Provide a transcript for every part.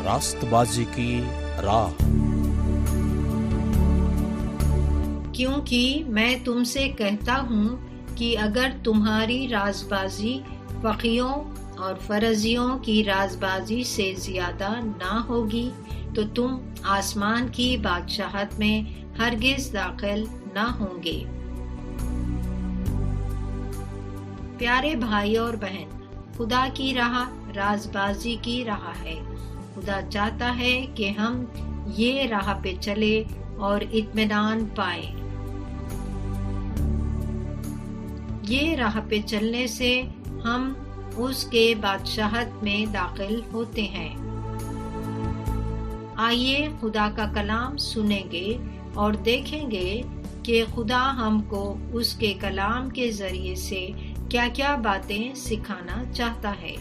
راست بازی کی راہ۔ کیونکہ میں تم سے کہتا ہوں کہ اگر تمہاری راز بازی فقیوں اور فرزیوں کی راز بازی سے زیادہ نہ ہوگی تو تم آسمان کی بادشاہت میں ہرگز داخل نہ ہوں گے۔ پیارے بھائی اور بہن، خدا کی راہ راز بازی کی راہ ہے۔ خدا چاہتا ہے کہ ہم یہ راہ پہ چلے اور اطمینان پائیں۔ یہ راہ پہ چلنے سے ہم اس کے بادشاہت میں داخل ہوتے ہیں۔ آئیے خدا کا کلام سنیں گے اور دیکھیں گے کہ خدا ہم کو اس کے کلام کے ذریعے سے کیا کیا باتیں سکھانا چاہتا ہے۔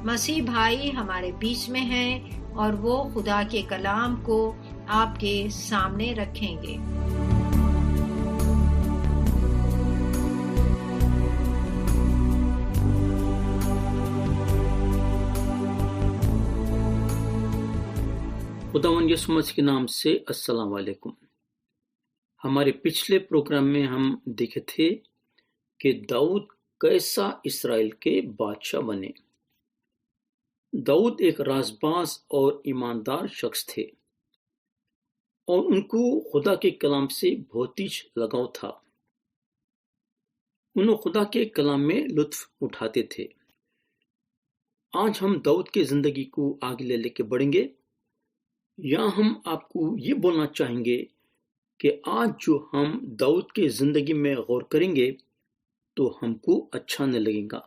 مسیح بھائی ہمارے بیچ میں ہیں اور وہ خدا کے کلام کو آپ کے سامنے رکھیں گے۔ خداوند یسوع مسیح کے نام سے السلام علیکم۔ ہمارے پچھلے پروگرام میں ہم دیکھے تھے کہ داؤد کیسا اسرائیل کے بادشاہ بنے۔ داؤد ایک رازباز اور ایماندار شخص تھے اور ان کو خدا کے کلام سے بہت ہی لگاؤ تھا۔ انہوں خدا کے کلام میں لطف اٹھاتے تھے۔ آج ہم داؤد کی زندگی کو آگے لے کے بڑھیں گے۔ یہاں ہم آپ کو یہ بولنا چاہیں گے کہ آج جو ہم داؤد کی زندگی میں غور کریں گے تو ہم کو اچھا نہیں لگے گا۔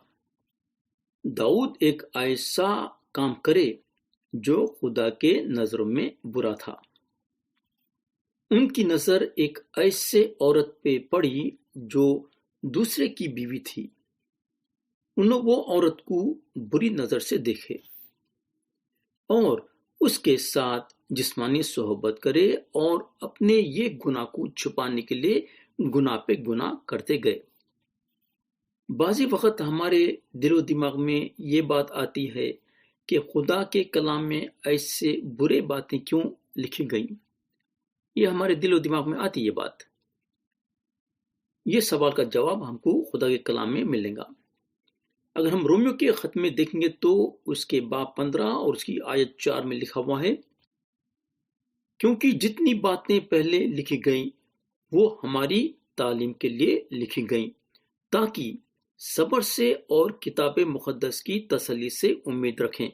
داؤد ایک ایسا کام کرے جو خدا کے نظروں میں برا تھا۔ ان کی نظر ایک ایسے عورت پہ پڑی جو دوسرے کی بیوی تھی۔ انہوں وہ عورت کو بری نظر سے دیکھے اور اس کے ساتھ جسمانی صحبت کرے اور اپنے یہ گناہ کو چھپانے کے لیے گناہ پہ گناہ کرتے گئے۔ بعضی وقت ہمارے دل و دماغ میں یہ بات آتی ہے کہ خدا کے کلام میں ایسے برے باتیں کیوں لکھی گئیں؟ یہ ہمارے دل و دماغ میں آتی یہ بات۔ یہ سوال کا جواب ہم کو خدا کے کلام میں ملے گا۔ اگر ہم رومیو کے خط میں دیکھیں گے تو اس کے باب 15 اور اس کی آیت 4 میں لکھا ہوا ہے، کیونکہ جتنی باتیں پہلے لکھی گئیں وہ ہماری تعلیم کے لیے لکھی گئیں تاکہ صبر سے اور کتاب مقدس کی تسلی سے امید رکھیں۔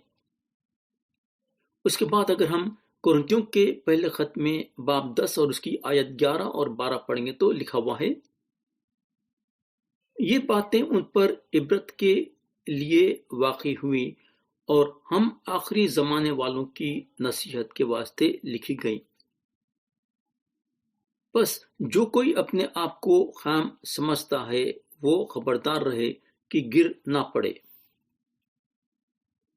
اس کے بعد اگر ہم کورنتھیوں کے پہلے خط میں باب 10 اور اس کی آیت 11 اور 12 پڑھیں گے تو لکھا ہوا ہے، یہ باتیں ان پر عبرت کے لیے واقع ہوئی اور ہم آخری زمانے والوں کی نصیحت کے واسطے لکھی گئیں۔ بس جو کوئی اپنے آپ کو خام سمجھتا ہے وہ خبردار رہے کہ گر نہ پڑے۔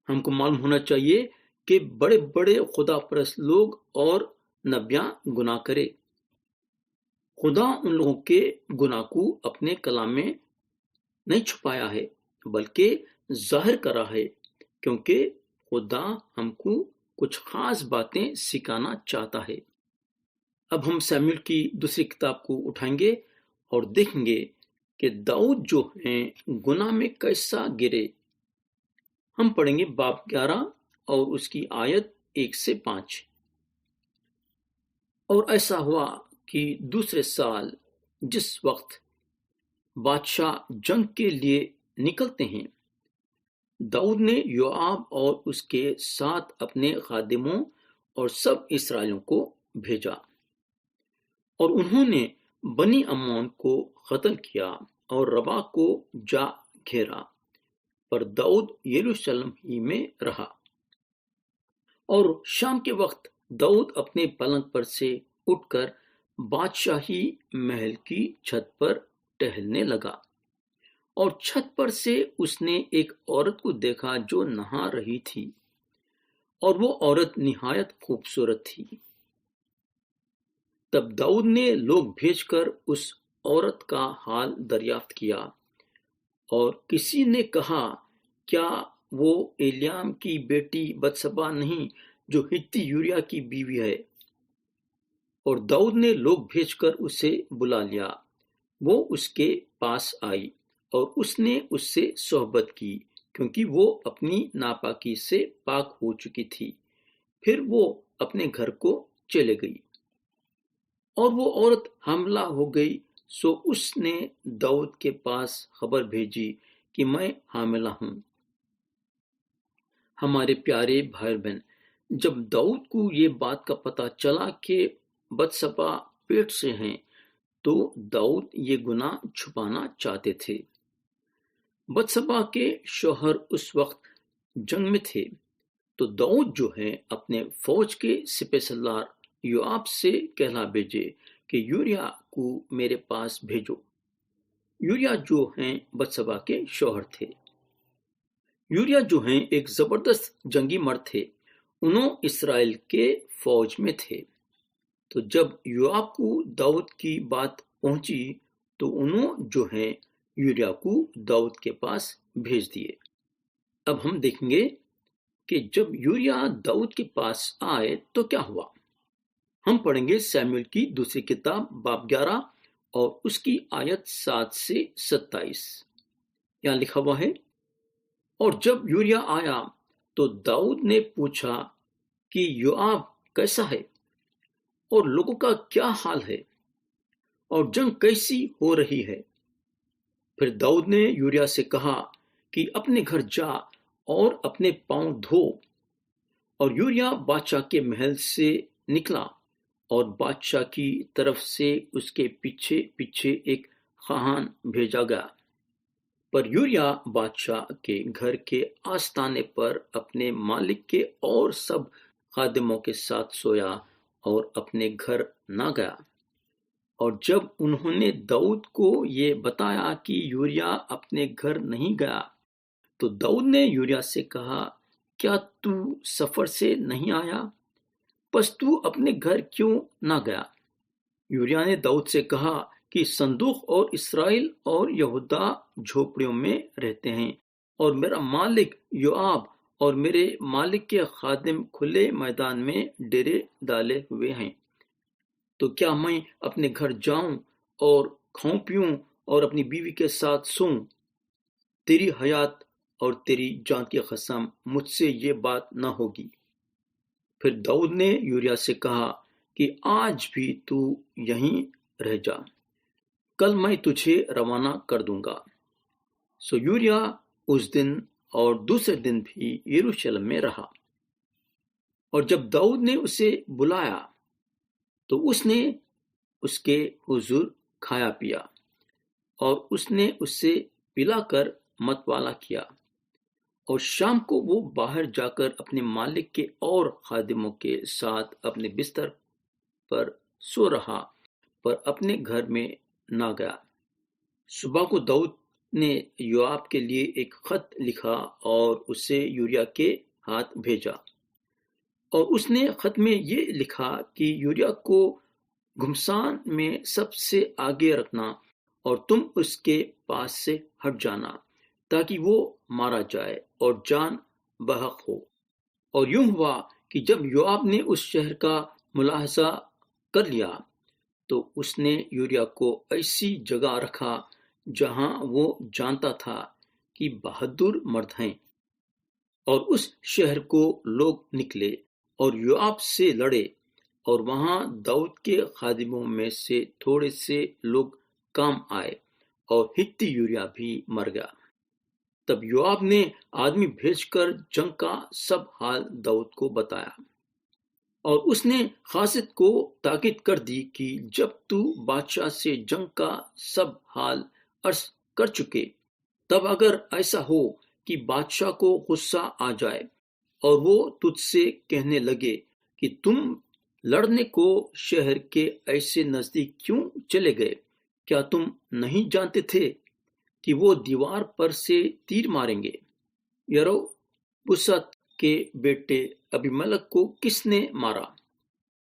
ہم کو معلوم ہونا چاہیے کہ بڑے بڑے خدا پرست لوگ اور نبیاں گناہ کرے۔ خدا ان لوگوں کے گناہ کو اپنے کلام میں نہیں چھپایا ہے بلکہ ظاہر کرا ہے، کیونکہ خدا ہم کو کچھ خاص باتیں سکھانا چاہتا ہے۔ اب ہم سیموئیل کی دوسری کتاب کو اٹھائیں گے اور دیکھیں گے کہ داؤد جو ہیں گناہ میں کیسا گرے۔ ہم پڑھیں گے باب 11 اور اس کی آیت 1 سے 5۔ اور ایسا ہوا کہ دوسرے سال جس وقت بادشاہ جنگ کے لیے نکلتے ہیں، داؤد نے یوآب اور اس کے ساتھ اپنے خادموں اور سب اسرائیلیوں کو بھیجا، اور انہوں نے بنی عمون کو قتل کیا اور ربا کو جا گھیرا، پر داؤد یروشلم ہی میں رہا۔ اور شام کے وقت داؤد اپنے پلنگ پر سے اٹھ کر بادشاہی محل کی چھت پر ٹہلنے لگا، اور چھت پر سے اس نے ایک عورت کو دیکھا جو نہا رہی تھی، اور وہ عورت نہایت خوبصورت تھی۔ تب داؤد نے لوگ بھیج کر اس عورت کا حال دریافت کیا، اور کسی نے کہا کیا وہ ایلیام کی بیٹی بتسبا نہیں جو ہتی یوریا کی بیوی ہے؟ اور داؤد نے لوگ بھیج کر اسے بلا لیا۔ وہ اس کے پاس آئی اور اس نے اس سے صحبت کی کیونکہ وہ اپنی ناپاکی سے پاک ہو چکی تھی۔ پھر وہ اپنے گھر کو چلے گئی۔ اور وہ عورت حاملہ ہو گئی، سو اس نے داؤد کے پاس خبر بھیجی کہ میں حاملہ ہوں۔ ہمارے پیارے بھائی بہن، جب داؤد کو یہ بات کا پتہ چلا کہ بتسبا پیٹ سے ہیں تو داؤد یہ گناہ چھپانا چاہتے تھے۔ بتسبا کے شوہر اس وقت جنگ میں تھے، تو داؤد جو ہے اپنے فوج کے سپہ سالار یوآب سے کہلا بھیجے کہ یوریا کو میرے پاس بھیجو۔ یوریا جو ہیں بتسبا کے شوہر تھے۔ یوریا جو ہیں ایک زبردست جنگی مرد تھے، انہوں اسرائیل کے فوج میں تھے۔ تو جب یوآب کو داؤد کی بات پہنچی تو انہوں جو ہیں یوریا کو داؤد کے پاس بھیج دیے۔ اب ہم دیکھیں گے کہ جب یوریا داؤد کے پاس آئے تو کیا ہوا۔ ہم پڑھیں گے سیموئیل کی دوسری کتاب باب 11 اور اس کی آیت 7 سے 27۔ یہاں لکھا ہوا ہے، اور جب یوریا آیا تو داؤد نے پوچھا کہ یوآب کیسا ہے اور لوگوں کا کیا حال ہے اور جنگ کیسی ہو رہی ہے۔ پھر داؤد نے یوریا سے کہا کہ اپنے گھر جا اور اپنے پاؤں دھو۔ اور یوریا بادشاہ کے محل سے نکلا اور بادشاہ کی طرف سے اس کے پیچھے پیچھے ایک خاہان بھیجا گیا۔ پر یوریا بادشاہ کے گھر کے آستانے پر اپنے مالک کے اور سب خادموں کے ساتھ سویا اور اپنے گھر نہ گیا۔ اور جب انہوں نے داؤد کو یہ بتایا کہ یوریا اپنے گھر نہیں گیا تو داؤد نے یوریا سے کہا، کیا تو سفر سے نہیں آیا؟ پس تو اپنے گھر کیوں نہ گیا؟ یوریا نے داؤد سے کہا کہ صندوق اور اسرائیل اور یہودا جھوپڑیوں میں رہتے ہیں، اور میرا مالک یوآب اور میرے مالک کے خادم کھلے میدان میں ڈیرے ڈالے ہوئے ہیں۔ تو کیا میں اپنے گھر جاؤں اور کھاؤں پیوں اور اپنی بیوی کے ساتھ سوؤں؟ تیری حیات اور تیری جان کی قسم، مجھ سے یہ بات نہ ہوگی۔ پھر داؤد نے یوریا سے کہا کہ آج بھی تو یہیں رہ جا، کل میں تجھے روانہ کر دوں گا۔ سو یوریا اس دن اور دوسرے دن بھی یروشلم میں رہا۔ اور جب داؤد نے اسے بلایا تو اس نے اس کے حضور کھایا پیا، اور اس نے اسے پلا کر متوالا کیا۔ اور شام کو وہ باہر جا کر اپنے مالک کے اور خادموں کے ساتھ اپنے بستر پر سو رہا، پر اپنے گھر میں نہ گیا۔ صبح کو داؤد نے یوآب کے لیے ایک خط لکھا اور اسے یوریا کے ہاتھ بھیجا۔ اور اس نے خط میں یہ لکھا کہ یوریا کو گھمسان میں سب سے آگے رکھنا اور تم اس کے پاس سے ہٹ جانا تاکہ وہ مارا جائے اور جان بحق ہو۔ اور یوں ہوا کہ جب یوآب نے اس شہر کا ملاحظہ کر لیا تو اس نے یوریا کو ایسی جگہ رکھا جہاں وہ جانتا تھا کہ بہادر مرد ہیں۔ اور اس شہر کو لوگ نکلے اور یوآب سے لڑے، اور وہاں داؤد کے خادموں میں سے تھوڑے سے لوگ کام آئے، اور ہتی یوریا بھی مر گیا۔ تب یوآب نے آدمی بھیج کر جنگ کا سب حال داؤد کو بتایا، اور اس نے قاصد کو تاکید کر دی کہ جب تو بادشاہ سے جنگ کا سب حال عرض کر چکے، تب اگر ایسا ہو کہ بادشاہ کو غصہ آ جائے اور وہ تجھ سے کہنے لگے کہ تم لڑنے کو شہر کے ایسے نزدیک کیوں چلے گئے؟ کیا تم نہیں جانتے تھے کہ وہ دیوار پر سے تیر ماریں گے؟ یروبوست کے بیٹے ابیملک کو کس نے مارا؟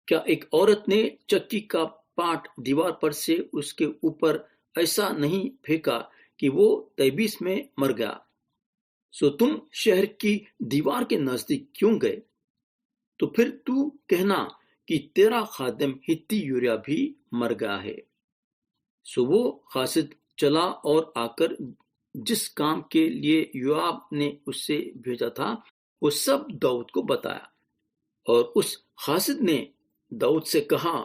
کیا ایک عورت نے چکی کا پاٹ دیوار پر سے اس کے اوپر ایسا نہیں پھینکا کہ وہ تیبیس میں مر گیا؟ سو تم شہر کی دیوار کے نزدیک کیوں گئے؟ تو پھر تو کہنا کہ تیرا خادم ہتی یوریا بھی مر گیا ہے۔ سو وہ قاصد چلا اور آ کر جس کام کے لیے یوآب نے اس سے بھیجا تھا وہ سب داؤد کو بتایا، اور اس قاصد نے داؤد سے کہا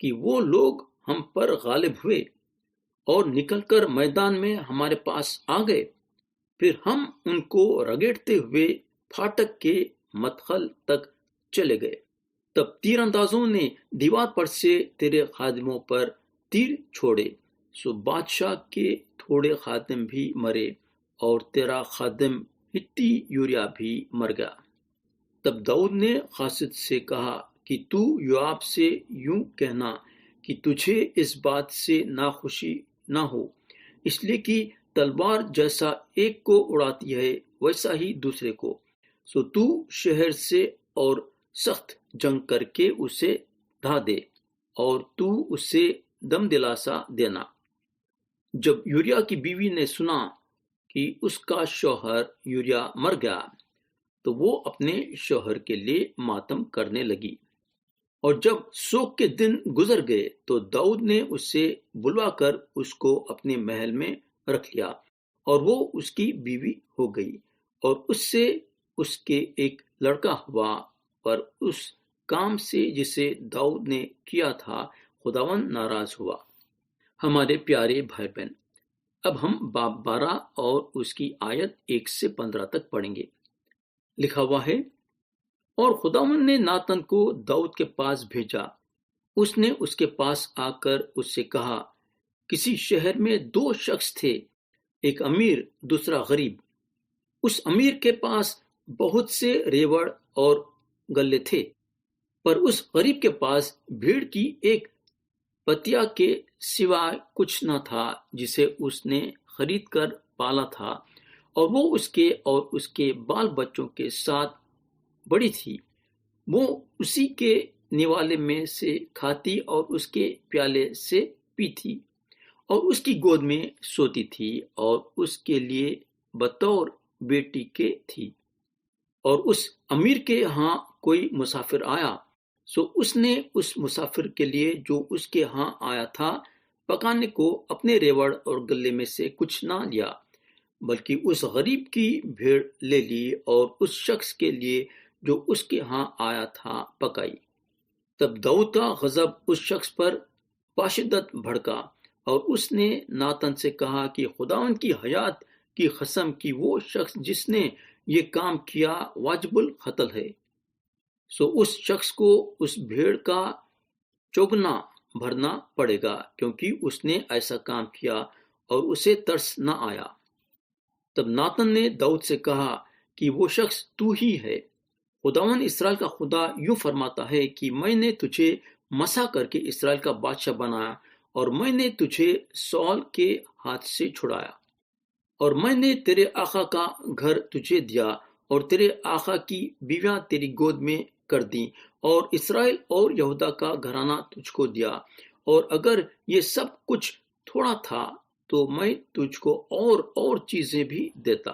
کہ وہ لوگ ہم پر غالب ہوئے اور نکل کر میدان میں ہمارے پاس آ گئے، پھر ہم ان کو رگڑتے ہوئے پھاٹک کے مدخل تک چلے گئے۔ تب تیر اندازوں نے دیوار پر سے تیرے خادموں پر تیر چھوڑے، سو بادشاہ کے تھوڑے خادم بھی مرے اور تیرا خادم ہتی یوریا بھی مر گیا۔ تب داؤد نے قاصد سے کہا کہ تو یوآب سے یوں کہنا کہ تجھے اس بات سے ناخوشی نہ ہو، اس لیے کہ تلوار جیسا ایک کو اڑاتی ہے ویسا ہی دوسرے کو، سو تو شہر سے اور سخت جنگ کر کے اسے ڈھا دے، اور تو اسے دم دلاسا دینا۔ جب یوریا کی بیوی نے سنا کہ اس کا شوہر یوریا مر گیا تو وہ اپنے شوہر کے لیے ماتم کرنے لگی، اور جب سوگ کے دن گزر گئے تو داؤد نے اسے بلوا کر اس کو اپنے محل میں رکھ لیا، اور وہ اس کی بیوی ہو گئی، اور اس سے اس کے ایک لڑکا ہوا، پر اس کام سے جسے داؤد نے کیا تھا خداوند ناراض ہوا۔ ہمارے پیارے بھائی بہن، اب ہم باب 12 اور اس کی آیت 1 سے 15 تک پڑھیں گے۔ لکھا ہوا ہے، اور خداوند نے ناتن کو داؤد کے پاس بھیجا، اس نے اس کے پاس آ کر اس سے کہا، کسی شہر میں 2 شخص تھے، ایک امیر دوسرا غریب۔ اس امیر کے پاس بہت سے ریوڑ اور گلے تھے، پر اس غریب کے پاس بھیڑ کی ایک پتیا کے سوائے کچھ نہ تھا جسے اس نے خرید کر پالا تھا، اور وہ اس کے اور اس کے بال بچوں کے ساتھ بڑی تھی۔ وہ اسی کے نوالے میں سے کھاتی اور اس کے پیالے سے پیتی، اور اس کی گود میں سوتی تھی، اور اس کے لیے بطور بیٹی کے تھی۔ اور اس امیر کے ہاں کوئی مسافر آیا، سو اس نے اس مسافر کے لیے جو اس کے ہاں آیا تھا پکانے کو اپنے ریوڑ اور گلے میں سے کچھ نہ لیا، بلکہ اس غریب کی بھیڑ لے لی اور اس شخص کے لیے جو اس کے ہاں آیا تھا پکائی۔ تب داؤد کا غضب اس شخص پر باشدت بھڑکا، اور اس نے ناتن سے کہا کہ خداوند کی حیات کی قسم کہ وہ شخص جس نے یہ کام کیا واجب القتل ہے۔ سو اس شخص کو اس بھیڑ کا چوگنا بھرنا پڑے گا، کیونکہ اس نے ایسا کام کیا اور اسے ترس نہ آیا۔ تب ناتن نے داؤد سے کہا کہ وہ شخص تو ہی ہے۔ خداوند اسرائیل کا خدا یوں فرماتا ہے کہ میں نے تجھے مسح کر کے اسرائیل کا بادشاہ بنایا، اور میں نے تجھے سول کے ہاتھ سے چھڑایا، اور میں نے تیرے آقا کا گھر تجھے دیا، اور تیرے آقا کی بیویاں تیری گود میں کر دیں، اور اسرائیل اور یہودا کا گھرانہ تجھ کو دیا، اور اگر یہ سب کچھ تھوڑا تھا تو میں تجھ کو اور چیزیں بھی دیتا۔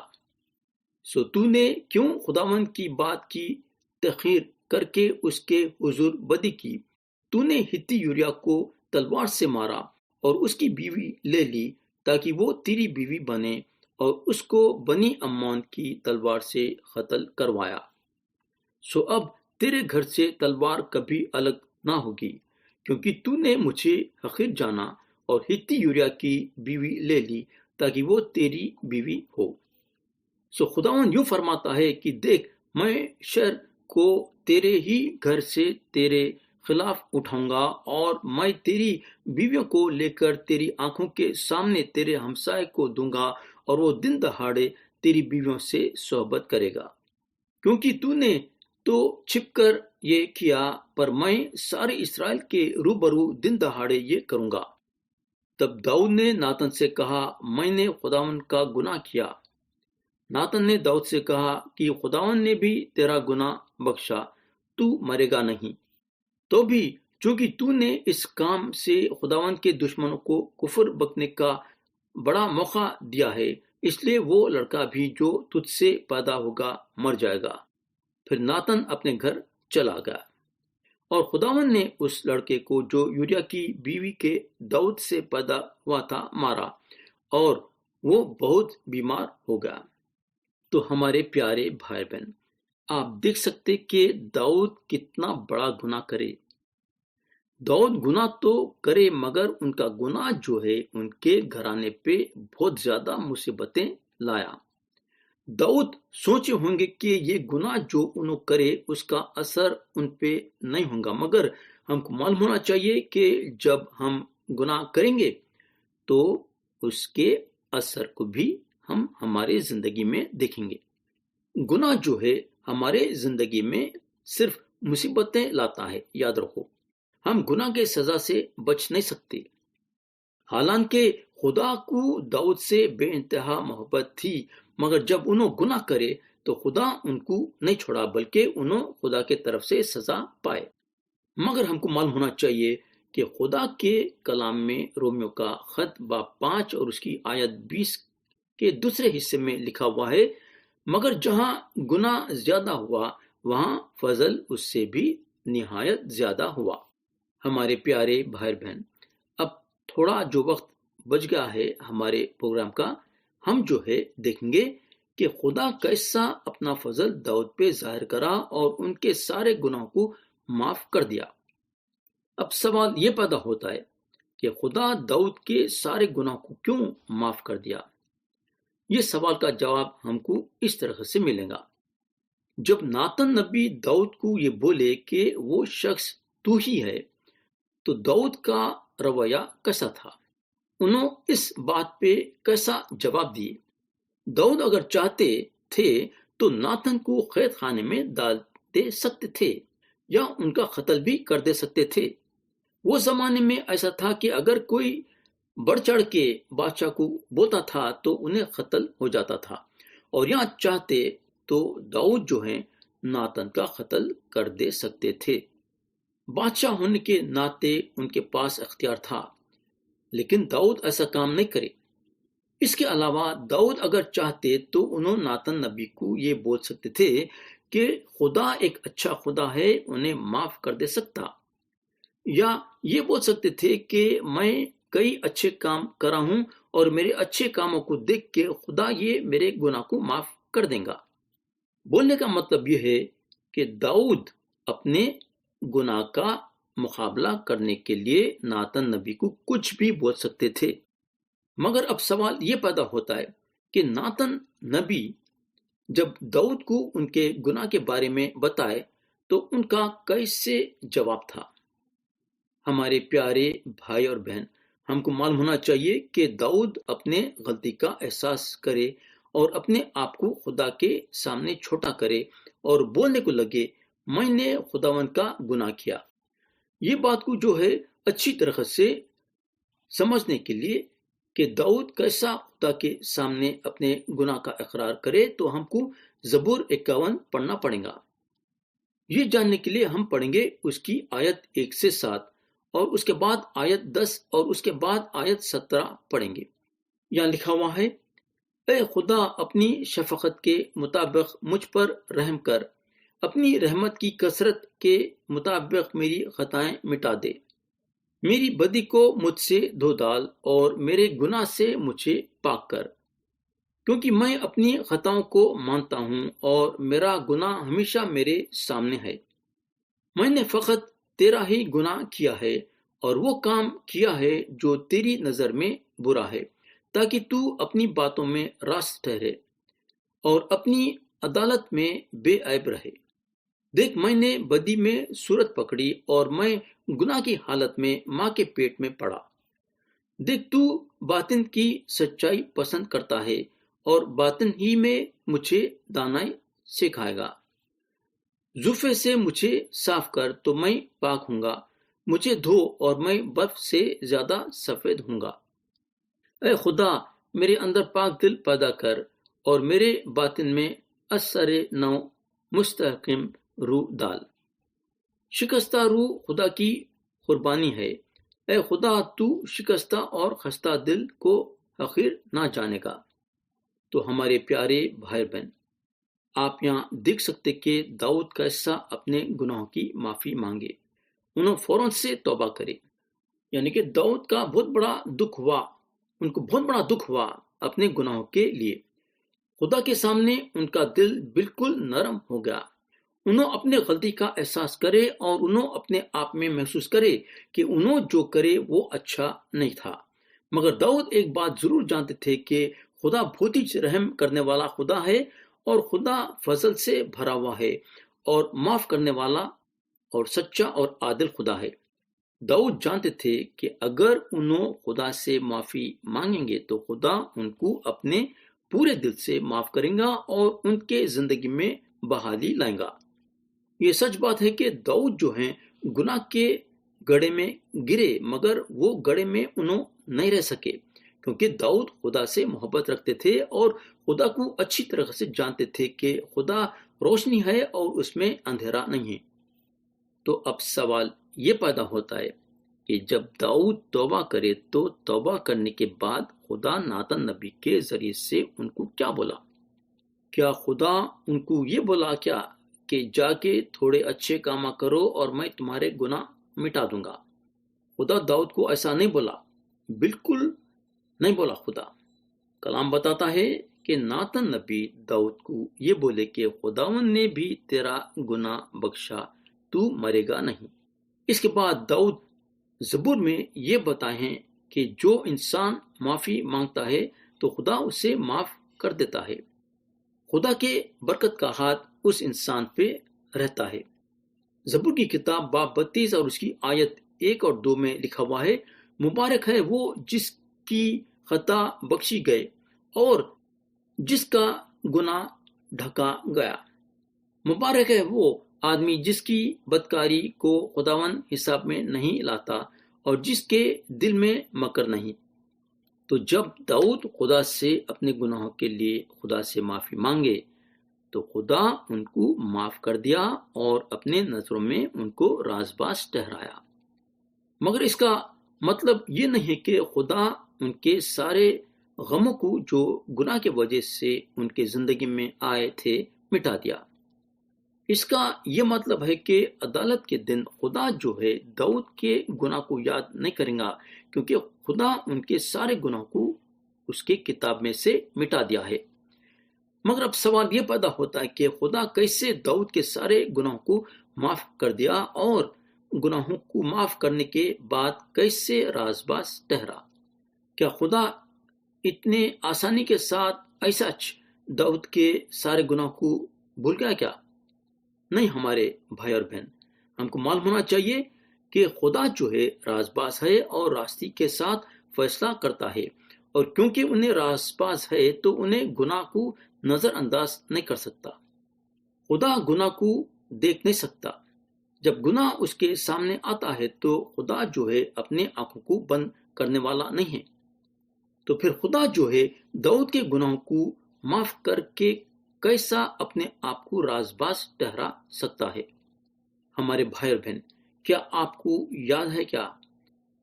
سو تو نے کیوں خداوند کی بات کی تحقیر کر کے اس کے حضور بدی کی؟ تو نے ہتی یوریا کو تلوار سے مارا اور اس کی بیوی لے لی تاکہ وہ تیری بیوی بنے، اور اس کو بنی عمون کی تلوار سے قتل کروایا۔ سو اب تیرے گھر سے تلوار کبھی الگ نہ ہوگی، کیونکہ تو نے مجھے حقیر جانا اور ہتی یوریا کی بیوی لے لی تاکہ وہ تیری بیوی ہو۔ سو خداوند یوں فرماتا ہے کہ دیکھ، میں شر کو تیرے ہی گھر سے تیرے خلاف اٹھاؤں گا، اور میں تیری بیویوں کو لے کر تیری آنکھوں کے سامنے تیرے ہمسائے کو دوں گا، اور وہ دن دہاڑے تیری بیویوں سے صحبت کرے گا، کیونکہ تو نے تو چھپ کر یہ کیا، پر میں سارے اسرائیل کے روبرو دن دہاڑے یہ کروں گا۔ تب داؤد نے ناتن سے کہا، میں نے خداوند کا گناہ کیا۔ ناتن نے داؤد سے کہا کہ خداوند نے بھی تیرا گناہ بخشا، تو مرے گا نہیں۔ تو بھی چونکہ تو نے اس کام سے خداوند کے دشمنوں کو کفر بکنے کا بڑا موقع دیا ہے، اس لیے وہ لڑکا بھی جو تجھ سے پیدا ہوگا مر جائے گا۔ پھر ناتن اپنے گھر چلا گیا، اور خداوند نے اس لڑکے کو جو یوریا کی بیوی کے داؤد سے پیدا ہوا تھا مارا، اور وہ بہت بیمار ہو گیا۔ تو ہمارے پیارے بھائی بہن، آپ دیکھ سکتے کہ داؤد کتنا بڑا گناہ کرے۔ داؤد گناہ تو کرے، مگر ان کا گناہ جو ہے ان کے گھرانے پہ بہت زیادہ مصیبتیں لایا۔ داؤد سوچے ہوں گے کہ یہ گناہ جو انہوں کرے اس کا اثر ان پہ نہیں ہوگا، مگر ہم کو معلوم ہونا چاہیے کہ جب ہم گناہ کریں گے تو اس کے اثر کو بھی ہم ہمارے زندگی میں دیکھیں گے۔ گناہ جو ہے ہمارے زندگی میں صرف مصیبتیں لاتا ہے، یاد رکھو۔ ہم گناہ کے سزا سے بچ نہیں سکتے۔ حالانکہ خدا کو داؤد سے بے انتہا محبت تھی، مگر جب انہوں گناہ کرے تو خدا ان کو نہیں چھوڑا، بلکہ انہوں خدا کے طرف سے سزا پائے۔ مگر ہم کو معلوم ہونا چاہیے کہ خدا کے کلام میں رومیو کا خط باب 5 اور اس کی آیت 20 کے دوسرے حصے میں لکھا ہوا ہے، مگر جہاں گناہ زیادہ ہوا وہاں فضل اس سے بھی نہایت زیادہ ہوا۔ ہمارے پیارے بھائی بہن، اب تھوڑا جو وقت بچ گیا ہے ہمارے پروگرام کا، ہم جو ہے دیکھیں گے کہ خدا کیسا اپنا فضل داؤد پہ ظاہر کرا اور ان کے سارے گناہوں کو معاف کر دیا۔ اب سوال یہ پیدا ہوتا ہے کہ خدا داؤد کے سارے گناہوں کو کیوں معاف کر دیا؟ یہ سوال کا جواب ہم کو اس طرح سے ملے گا۔ جب ناتن نبی داؤد کو یہ بولے کہ وہ شخص تو ہی ہے، تو داؤد کا رویہ کیسا تھا؟ انہوں اس بات پہ کیسا جواب دیے؟ داؤد اگر چاہتے تھے تو ناتن کو قید خانے میں ڈال دے سکتے تھے یا ان کا قتل بھی کر دے سکتے تھے۔ وہ زمانے میں ایسا تھا کہ اگر کوئی بڑھ چڑھ کے بادشاہ کو بولتا تھا تو انہیں قتل ہو جاتا تھا، اور یہاں چاہتے تو داؤد جو ہیں ناتن کا قتل کر دے سکتے تھے۔ بادشاہ ہونے کے ناطے ان کے پاس اختیار تھا، لیکن داؤد ایسا کام نہیں کرے۔ اس کے علاوہ داؤد اگر چاہتے تو انہوں ناتن نبی کو یہ بول سکتے تھے کہ خدا ایک اچھا خدا ہے، انہیں معاف کر دے سکتا، یا یہ بول سکتے تھے کہ میں کئی اچھے کام کرا ہوں اور میرے اچھے کاموں کو دیکھ کے خدا یہ میرے گناہ کو معاف کر دے گا۔ بولنے کا مطلب یہ ہے کہ داؤد اپنے گناہ کا مقابلہ کرنے کے لیے ناتن نبی کو کچھ بھی بول سکتے تھے۔ مگر اب سوال یہ پیدا ہوتا ہے کہ ناتن نبی جب داؤد کو ان کے گناہ کے بارے میں بتائے تو ان کا کیسے جواب تھا؟ ہمارے پیارے بھائی اور بہن، ہم کو معلوم ہونا چاہیے کہ داؤد اپنے غلطی کا احساس کرے اور اپنے آپ کو خدا کے سامنے چھوٹا کرے اور بولنے کو لگے، میں نے خداوند کا گناہ کیا۔ یہ بات کو جو ہے اچھی طرح سے سمجھنے کے لیے کہ داؤد کیسا خدا کے سامنے اپنے گناہ کا اقرار کرے تو ہم کو زبور 51 پڑھنا پڑے گا۔ یہ جاننے کے لیے ہم پڑھیں گے اس کی آیت 1 سے 7 اور اس کے بعد آیت 10 اور اس کے بعد آیت 17 پڑھیں گے۔ یہاں لکھا ہوا ہے، اے خدا اپنی شفقت کے مطابق مجھ پر رحم کر، اپنی رحمت کی کثرت کے مطابق میری خطائیں مٹا دے، میری بدی کو مجھ سے دھو ڈال اور میرے گناہ سے مجھے پاک کر، کیونکہ میں اپنی خطاؤں کو مانتا ہوں اور میرا گناہ ہمیشہ میرے سامنے ہے۔ میں نے فقط تیرا ہی گناہ کیا ہے اور وہ کام کیا ہے جو تیری نظر میں برا ہے، تاکہ تو اپنی باتوں میں راست ٹھہرے اور اپنی عدالت میں بے عیب رہے۔ دیکھ، میں نے بدی میں صورت پکڑی اور میں گناہ کی حالت میں ماں کے پیٹ میں پڑا۔ دیکھ، تو باطن کی سچائی پسند کرتا ہے اور باطن ہی میں مجھے دانائی سکھائے گا۔ زوفے سے مجھے صاف کر تو میں پاک ہوں گا، مجھے دھو اور میں برف سے زیادہ سفید ہوں گا۔ اے خدا، میرے اندر پاک دل پیدا کر اور میرے باطن میں اثر نو مستحکم روح ڈال۔ شکستہ روح خدا کی قربانی ہے۔ اے خدا، تو شکستہ اور خستہ دل کو حقیر نہ جانے گا۔ تو ہمارے پیارے بھائی بہن، آپ یہاں دیکھ سکتے کہ داؤد کیسا اپنے گناہوں کی معافی مانگے، انہوں فوراً سے توبہ کرے۔ یعنی کہ داؤد کا بہت بڑا دکھ ہوا، ان کو بہت بڑا دکھ ہوا اپنے گناہوں کے لیے۔ خدا کے سامنے ان کا دل بالکل نرم ہو گیا۔ انہوں اپنے غلطی کا احساس کرے اور انہوں اپنے آپ میں محسوس کرے کہ انہوں جو کرے وہ اچھا نہیں تھا۔ مگر داؤد ایک بات ضرور جانتے تھے کہ خدا بہت ہی رحم کرنے والا خدا ہے، اور خدا فضل سے بھرا ہوا ہے اور معاف کرنے والا اور سچا اور عادل خدا ہے۔ داؤد جانتے تھے کہ اگر انہوں خدا سے معافی مانگیں گے تو خدا ان کو اپنے پورے دل سے معاف کرے گا اور ان کے زندگی میں بحالی لائے گا۔ یہ سچ بات ہے کہ داؤد جو ہیں گناہ کے گڑھے میں گرے، مگر وہ گڑھے میں انہوں نہیں رہ سکے، کیونکہ داؤد خدا سے محبت رکھتے تھے اور خدا کو اچھی طرح سے جانتے تھے کہ خدا روشنی ہے اور اس میں اندھیرا نہیں ہے۔ تو اب سوال یہ پیدا ہوتا ہے کہ جب داؤد توبہ کرے تو توبہ کرنے کے بعد خدا ناتن نبی کے ذریعے سے ان کو کیا بولا؟ کیا خدا ان کو یہ بولا کیا کہ جا کے تھوڑے اچھے کام کرو اور میں تمہارے گناہ مٹا دوں گا؟ خدا داؤد کو ایسا نہیں بولا، بالکل نہیں بولا۔ خدا کلام بتاتا ہے کہ ناتن نبی داؤد کو یہ بولے کہ خداوند نے بھی تیرا گناہ بخشا، تو مرے گا نہیں۔ اس کے بعد داؤد زبور میں یہ بتائے ہیں کہ جو انسان معافی مانگتا ہے تو خدا اسے معاف کر دیتا ہے۔ خدا کے برکت کا ہاتھ اس انسان پہ رہتا ہے۔ زبور کی کتاب باب 32 اور اس کی آیت 1 اور 2 میں لکھا ہوا ہے، مبارک ہے وہ جس کی خطا بخشی گئے اور جس کا گناہ ڈھکا گیا۔ مبارک ہے وہ آدمی جس کی بدکاری کو خداوند حساب میں نہیں لاتا اور جس کے دل میں مکر نہیں۔ تو جب داؤد خدا سے اپنے گناہوں کے لیے خدا سے معافی مانگے تو خدا ان کو معاف کر دیا اور اپنے نظروں میں ان کو رازباز ٹھہرایا۔ مگر اس کا مطلب یہ نہیں ہے کہ خدا ان کے سارے غموں کو جو گناہ کی وجہ سے ان کے زندگی میں آئے تھے مٹا دیا۔ اس کا یہ مطلب ہے کہ عدالت کے دن خدا جو ہے داؤد کے گناہ کو یاد نہیں کرے گا، کیونکہ خدا ان کے سارے گناہ کو اس کے کتاب میں سے مٹا دیا ہے۔ مگر اب سوال یہ پیدا ہوتا ہے کہ خدا کیسے داؤد کے سارے گناہوں کو معاف کر دیا، اور گناہوں کو معاف کرنے کے بعد کیسے رازباز ٹھہرا؟ کیا خدا اتنے آسانی کے ساتھ ایسا داؤد کے سارے گناہوں کو بھول گیا کیا؟ نہیں ہمارے بھائی اور بہن، ہم کو معلوم ہونا چاہیے کہ خدا جو ہے رازباز ہے اور راستی کے ساتھ فیصلہ کرتا ہے، اور کیونکہ انہیں رازباز ہے تو انہیں گناہ کو نظر انداز نہیں کر سکتا۔ خدا گناہ کو دیکھ نہیں سکتا۔ جب گناہ اس کے سامنے آتا ہے تو خدا جو ہے اپنے آنکھوں کو بند کرنے والا نہیں ہے۔ تو پھر خدا جو ہے داؤد کے گناہوں کو معاف کر کے کیسا اپنے آپ کو رازباز ٹھہرا سکتا ہے؟ ہمارے بھائی اور بہن، کیا آپ کو یاد ہے کیا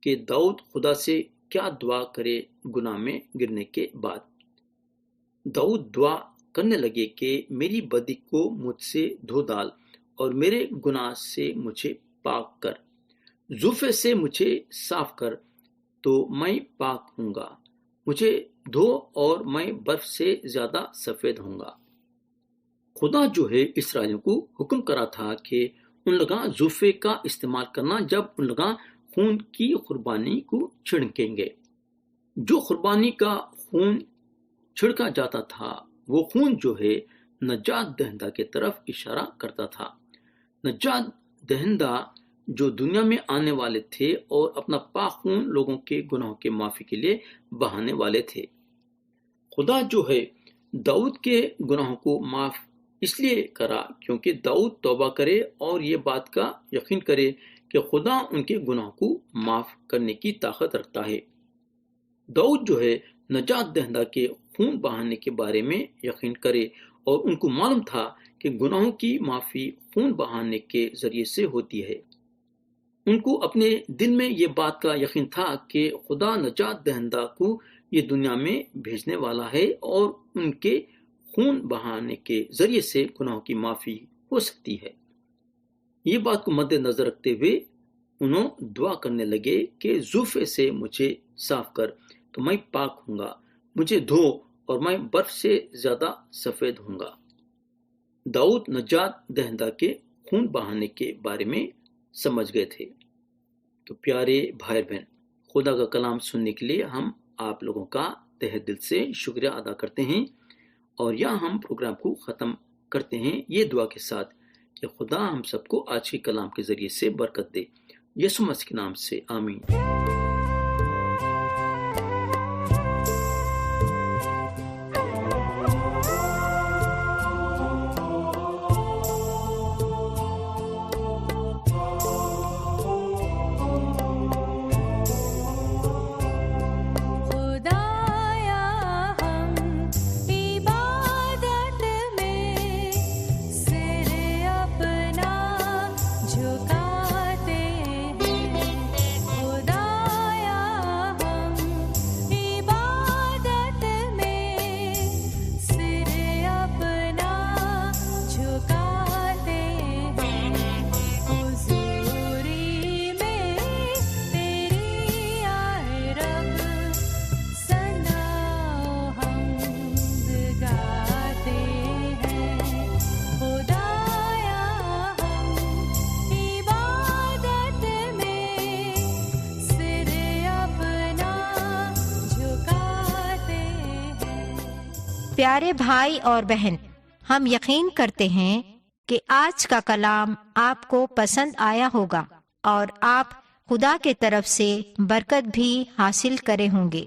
کہ داؤد خدا سے کیا دعا کرے گناہ میں گرنے کے بعد؟ داؤد دعا کرنے لگے کہ میری بدی کو مجھ سے دھو ڈال اور میرے گناہ سے مجھے پاک کر، زوفے سے مجھے صاف کر تو میں پاک ہوں گا، مجھے دھو اور میں برف سے زیادہ سفید ہوں گا۔ خدا جو ہے اسرائیلیوں کو حکم کرا تھا کہ ان لوگاں زوفے کا استعمال کرنا جب ان لوگاں خون کی قربانی کو چھڑکیں گے۔ جو قربانی کا خون چھڑکا جاتا تھا وہ خون جو ہے نجات دہندہ کی طرف اشارہ کرتا تھا۔ نجات دہندہ جو دنیا میں آنے والے تھے اور اپنا پاک خون لوگوں کے گناہوں کے معافی کے لیے بہانے والے تھے۔ خدا جو ہے داؤد کے گناہوں کو معاف اس لیے کرا کیونکہ داؤد توبہ کرے اور یہ بات کا یقین کرے کہ خدا ان کے گناہوں کو معاف کرنے کی طاقت رکھتا ہے۔ داؤد جو ہے نجات دہندہ کے خون بہانے کے بارے میں یقین کرے اور ان کو معلوم تھا کہ گناہوں کی معافی خون بہانے کے ذریعے سے ہوتی ہے۔ ان کو اپنے دل میں یہ بات کا یقین تھا کہ خدا نجات دہندہ کو یہ دنیا میں بھیجنے والا ہے اور ان کے خون بہانے کے ذریعے سے گناہوں کی معافی ہو سکتی ہے۔ یہ بات کو مد نظر رکھتے ہوئے انہوں دعا کرنے لگے کہ زوفے سے مجھے صاف کر تو میں پاک ہوں گا، مجھے دھو اور میں برف سے زیادہ سفید ہوں گا۔ داؤد نجات دہندہ کے خون بہانے کے بارے میں سمجھ گئے تھے۔ تو پیارے بھائی بہن، خدا کا کلام سننے کے لیے ہم آپ لوگوں کا تہ دل سے شکریہ ادا کرتے ہیں، اور یہاں ہم پروگرام کو ختم کرتے ہیں یہ دعا کے ساتھ کہ خدا ہم سب کو آج کے کلام کے ذریعے سے برکت دے، یسوع مسیح کے نام سے آمین۔ پیارے بھائی اور بہن، ہم یقین کرتے ہیں کہ آج کا کلام آپ کو پسند آیا ہوگا اور آپ خدا کے طرف سے برکت بھی حاصل کرے ہوں گے۔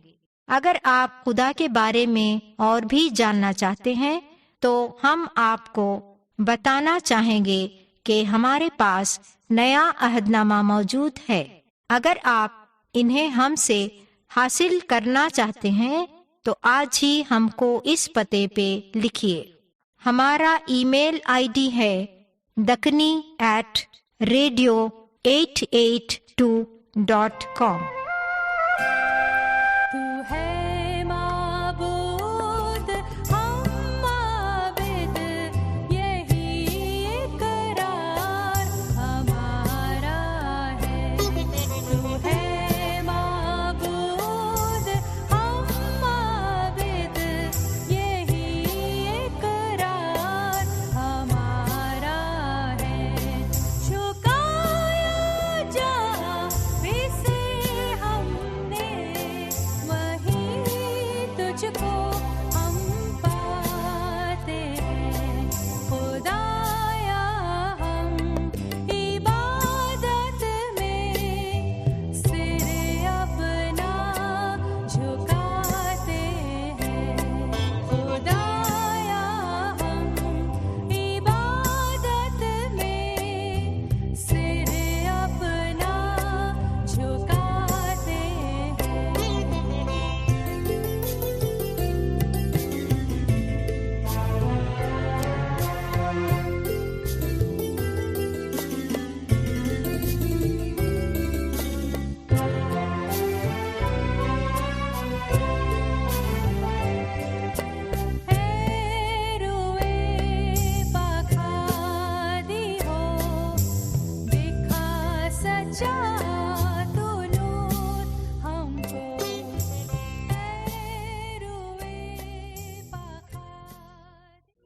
اگر آپ خدا کے بارے میں اور بھی جاننا چاہتے ہیں تو ہم آپ کو بتانا چاہیں گے کہ ہمارے پاس نیا عہد نامہ موجود ہے۔ اگر آپ انہیں ہم سے حاصل کرنا چاہتے ہیں تو آج ہی ہم کو اس پتے پہ لکھیے۔ ہمارا ای میل آئی ڈی ہے dakni@radio882.com۔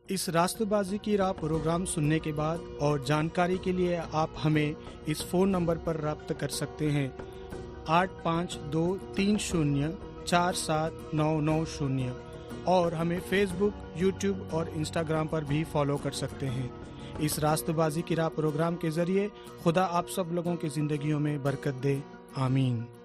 اس راستہ بازی کی راہ پروگرام سننے کے بعد اور جانکاری کے لیے آپ ہمیں اس فون نمبر پر رابطہ کر سکتے ہیں 8523047990، اور ہمیں فیس بک، یوٹیوب اور انسٹاگرام پر بھی فالو کر سکتے ہیں۔ اس راستہ بازی کی راہ پروگرام کے ذریعے خدا آپ سب لوگوں کی زندگیوں میں برکت دے، آمین۔